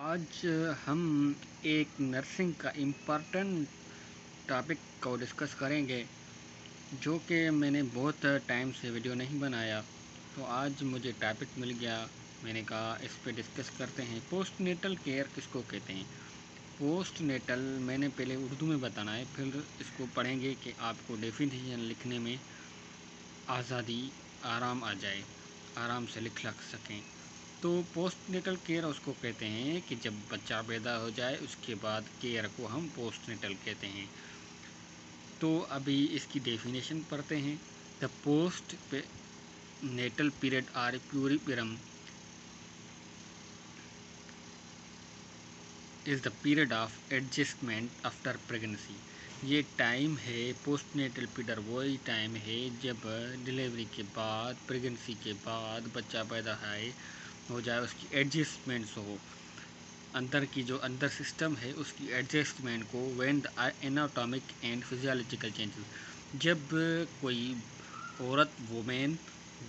आज हम एक नर्सिंग का इम्पॉर्टेंट टॉपिक को डिस्कस करेंगे, जो कि मैंने बहुत टाइम से वीडियो नहीं बनाया। तो आज मुझे टॉपिक मिल गया, मैंने कहा इस पे डिस्कस करते हैं। पोस्ट नेटल केयर किसको कहते हैं? पोस्ट नेटल मैंने पहले उर्दू में बताना है, फिर इसको पढ़ेंगे कि आपको डेफिनेशन लिखने में आज़ादी आराम आ जाए, आराम से लिख सकें। तो पोस्ट नेटल केयर उसको कहते हैं कि जब बच्चा पैदा हो जाए उसके बाद केयर को हम पोस्ट नेटल कहते हैं। तो अभी इसकी डेफिनेशन पढ़ते हैं। The post natal period or puerperium is the period of adjustment after pregnancy. ये टाइम है, पोस्ट नेटल पीरियड वही टाइम है जब डिलीवरी के बाद, प्रेगनेंसी के बाद बच्चा पैदा हो जाए, उसकी एडजस्टमेंट्स हो, अंदर की जो अंदर सिस्टम है उसकी एडजस्टमेंट को, when the anatomic and physiological changes. जब कोई औरत वुमेन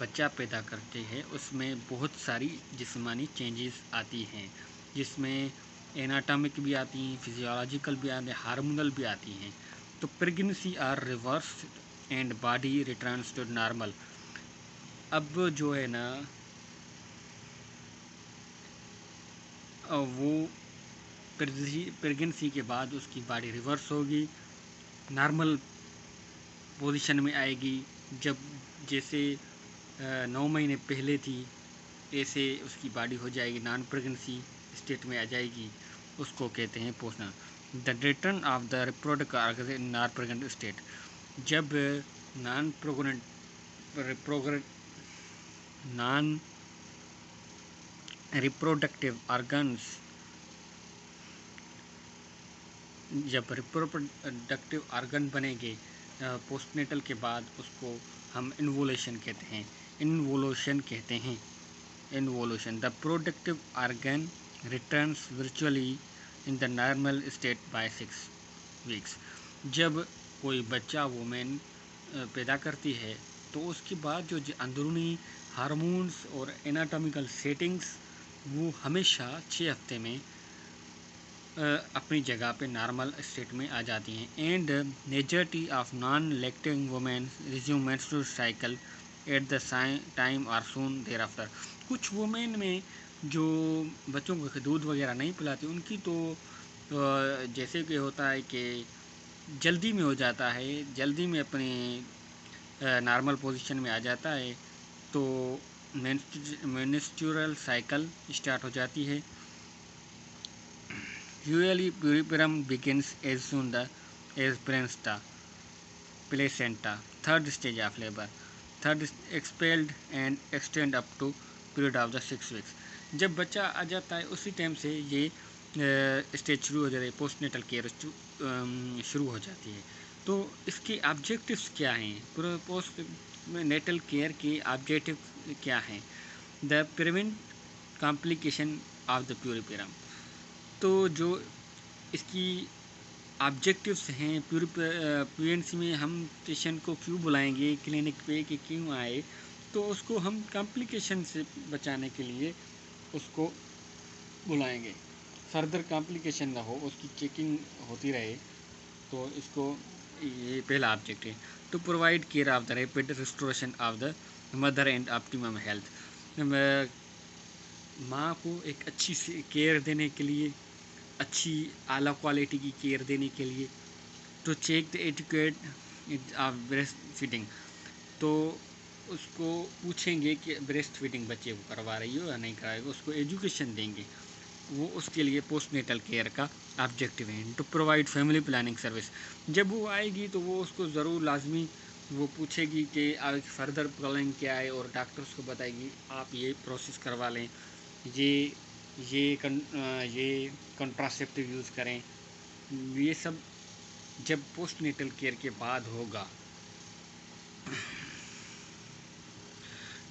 बच्चा पैदा करते हैं उसमें बहुत सारी जिस्मानी चेंजेस आती हैं, जिसमें एनाटॉमिक भी आती हैं, फिजियोलॉजिकल भी आती हैं, हार्मोनल भी आती हैं। तो pregnancy are reverse and body returns to normal. अब जो है ना वो प्रेगनेंसी के बाद उसकी बॉडी रिवर्स होगी, नॉर्मल पोजीशन में आएगी। जब जैसे 9 महीने पहले थी ऐसे उसकी बॉडी हो जाएगी, नॉन प्रेगनेंसी स्टेट में आ जाएगी। उसको कहते हैं postnatal. The return of the reproductive in non pregnant state. जब नॉन रिप्रोडक्टिव ऑर्गन्स जब रिप्रोडक्टिव ऑर्गन बनेंगे पोस्टनेटल के बाद, उसको हम इन्वोल्यूशन कहते हैं। Involution the productive organ returns virtually in the normal state by 6 weeks. जब कोई बच्चा वुमेन पैदा करती है तो उसके बाद जो अंदरूनी हार्मोन्स और एनाटॉमिकल सेटिंग्स वो हमेशा 6 हफ्ते में अपनी जगह पे नॉर्मल स्टेट में आ जाती हैं। And majority of non lactating women resume menstrual cycle at the time और सून देयर आफ्टर। कुछ वुमेन में जो बच्चों को दूध वगैरह नहीं पिलाती, उनकी तो जैसे कि होता है कि जल्दी में हो जाता है, जल्दी में अपनी नॉर्मल पोजीशन में आ जाता है, तो मेंस्ट्रुअल साइकिल स्टार्ट हो जाती है। Usually puerperum begins as soon as placenta, third stage of labor, third expelled and extend up to period of the 6 weeks। जब बच्चा आ जाता है उसी टाइम से ये स्टेज शुरू हो जाती है, पोस्टनेटल केयर शुरू हो जाती है। तो इसके ऑब्जेक्टिव्स क्या हैं? पोस्ट नेटल केयर के ऑब्जेक्टिव क्या हैं? The prevent complication of the puerperium. तो जो इसकी ऑब्जेक्टिव्स हैं, प्रेगनेंसी में हम पेशेंट को क्यों बुलाएंगे क्लिनिक पे कि क्यों आए, तो उसको हम कॉम्प्लिकेशन से बचाने के लिए उसको बुलाएंगे, फर्दर कॉम्प्लिकेशन ना हो, उसकी चेकिंग होती रहे। तो इसको ये पहला ऑब्जेक्ट है। To provide care of the rapid restoration of the mother and optimum health. माँ को एक अच्छी सी केयर देने के लिए, अच्छी आला क्वालिटी की केयर देने के लिए, तो check the etiquette of breast feeding. तो उसको पूछेंगे कि ब्रेस्ट फीडिंग बच्चे को करवा रही हो या नहीं करा रही हो, उसको एजुकेशन देंगे। वो उसके लिए पोस्ट नेटल केयर का ऑब्जेक्टिव है। To provide family planning service. जब वो आएगी तो वो उसको ज़रूर लाजमी वो पूछेगी कि आगे फर्दर प्लानिंग क्या है, और डॉक्टर्स को बताएगी आप ये प्रोसेस करवा लें, ये कंट्रासेप्टिव यूज़ करें। ये सब जब पोस्ट नेटल केयर के बाद होगा।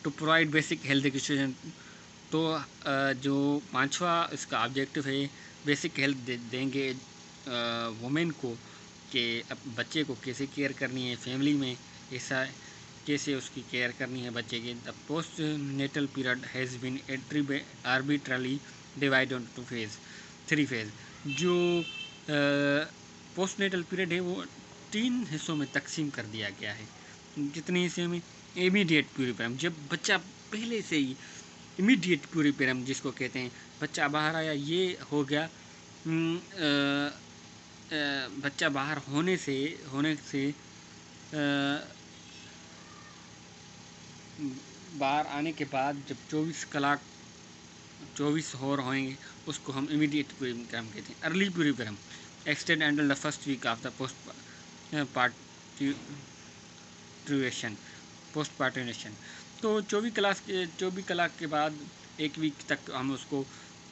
To provide basic health education. तो जो 5वां इसका ऑब्जेक्टिव है, बेसिक हेल्थ देंगे वुमेन को कि अब बच्चे को कैसे केयर करनी है, फैमिली में ऐसा कैसे उसकी केयर करनी है बच्चे की। The post natal period has been arbitrarily divide to phase, 3 phase. जो पोस्टनेटल पीरियड है वो 3 हिस्सों में तकसीम कर दिया गया है। कितने हिस्से में? इमीडिएट प्यूरिपेरम, जब बच्चा पहले से ही इमीडिएट प्यूरिपेरम जिसको कहते हैं, बच्चा बाहर आया, ये हो गया बच्चा बाहर होने से बाहर आने के बाद जब 24 होर होएंगे उसको हम इमीडिएट प्यूरिपेरम कहते हैं। Early puerperium extend until the first week of the postparturition. तो 24 कलाक के बाद 1 वीक तक हम उसको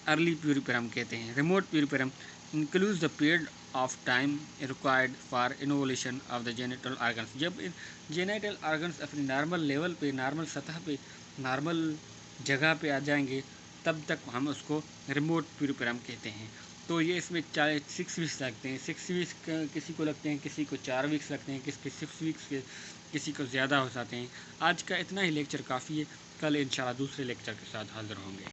अर्ली प्यूरिपेरम कहते हैं। Remote puerperium includes the period of time required for involution of the genital organs. जब जेनिटल ऑर्गन्स अपनी नॉर्मल लेवल पे, नॉर्मल सतह पे, नॉर्मल जगह पे आ जाएंगे, तब तक हम उसको रिमोट प्यूरिपेरम कहते हैं। तो ये इसमें 6 वीक्स लगते हैं। 6 वीक्स किसी को लगते हैं, किसी को 4 वीक्स लगते हैं, किसी 6 वीक्स के, किसी को ज़्यादा हो जाते हैं। आज का इतना ही लेक्चर काफ़ी है। कल इंशाल्लाह दूसरे लेक्चर के साथ हाज़िर होंगे।